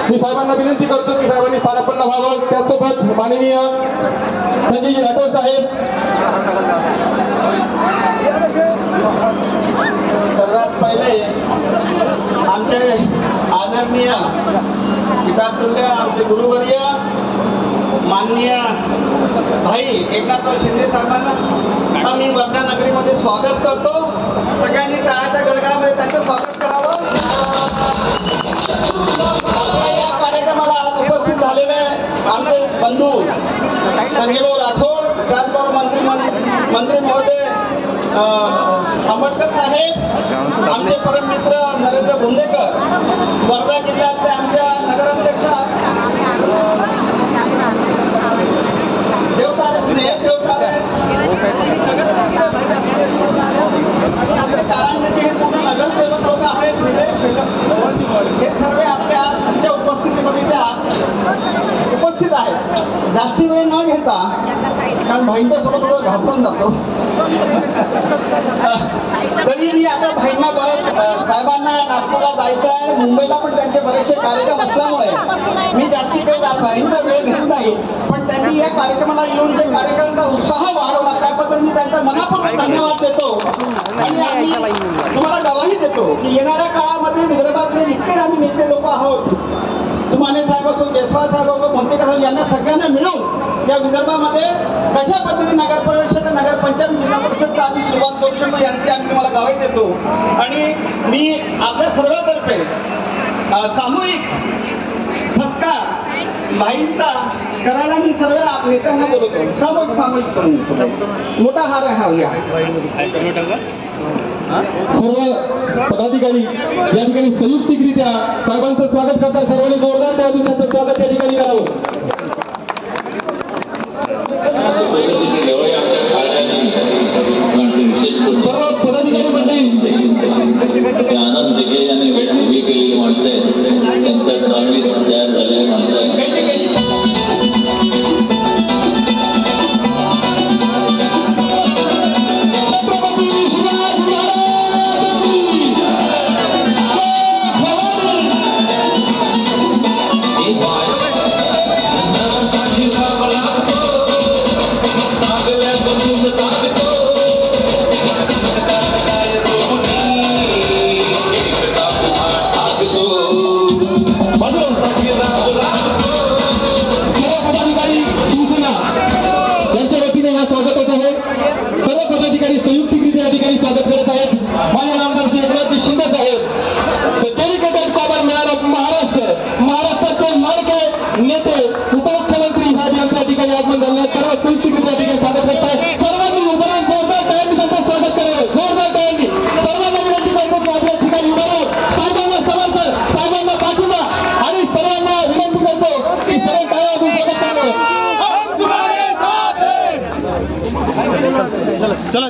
मी साहेबांना विनंती करतो की साहेबांनी स्थानापन्न व्हावं. त्यासोबत माननीय संजयजी राठोड साहेब. सर्वात पहिले आमचे आदरणीय पितातुल्य आमचे गुरुवर्य माननीय भाई एकनाथराव शिंदे साहेबांना मी वर्धा नगरीमध्ये स्वागत करतो. सगळ्यांनी टाळ्याच्या गडगडामध्ये त्यांचं स्वागत करावं. या कार्यक्रमाला आज उपस्थित झालेले आमचे बंधू संजयभाऊ राठोड, त्याचबरोबर मंत्री महोदय आंबेडकर साहेब, आमचे परममित्र नरेंद्र भोंडेकर, वर्धा जिल्ह्याचे आमच्या नगराध्यक्ष देवतारे स्नेह देवतारे आणि आपले कारांचे हे पूर्ण नगरसेवक लोक आहेत, हे सर्व आपल्या आमच्या उपस्थितीमध्ये उपस्थित आहेत. जास्ती वेळ न घेता, कारण भाईंचा थोडं घाबरून जातो, तरी मी आता भाईंना साहेबांना नागपूरला जायचं आहे, मुंबईला पण त्यांचे बरेचसे कार्यक्रम असल्यामुळे मी जास्ती काही भाईंचा वेळ घेत नाही. पण त्यांनी या कार्यक्रमाला येऊन ते कार्यक्रमाचा उत्साह वाढवला, त्याबद्दल मी त्यांचा मनापासून धन्यवाद देतो. आणि आम्ही तुम्हाला गवाही देतो की येणाऱ्या काळामध्ये विदर्भातले इतके आम्ही नेते लोक आहोत, तुमाने साहेब असो, जयस्वाल साहेब असो, कोणते साहेब, यांना सगळ्यांना मिळून या विदर्भामध्ये कशा पद्धतीने नगर परिषद नगरपंचायत जिल्हा परिषदचा आम्ही सुरुवात करू शकतो यांची आम्ही तुम्हाला गवाही देतो. आणि मी आपल्या सर्वांतर्फे सामूहिक सत्कार भाईंचा करायला मी सर्व नेत्यांना बोलवतो. सामूहिक करून मोठा हार आहे हा. सर्व पदाधिकारी या ठिकाणी संयुक्तिकरित्या साहेबांचं स्वागत करतात. सर्वांनी जोरदार त्यातून त्यांचं स्वागत या ठिकाणी करावं. सर्व पदाधिकारी मंडळी आनंद जिगे यांनी उभी केलेली माणसं आहेत, त्यांच्या टर्मिक तयार झालेली माणसं आहेत. चला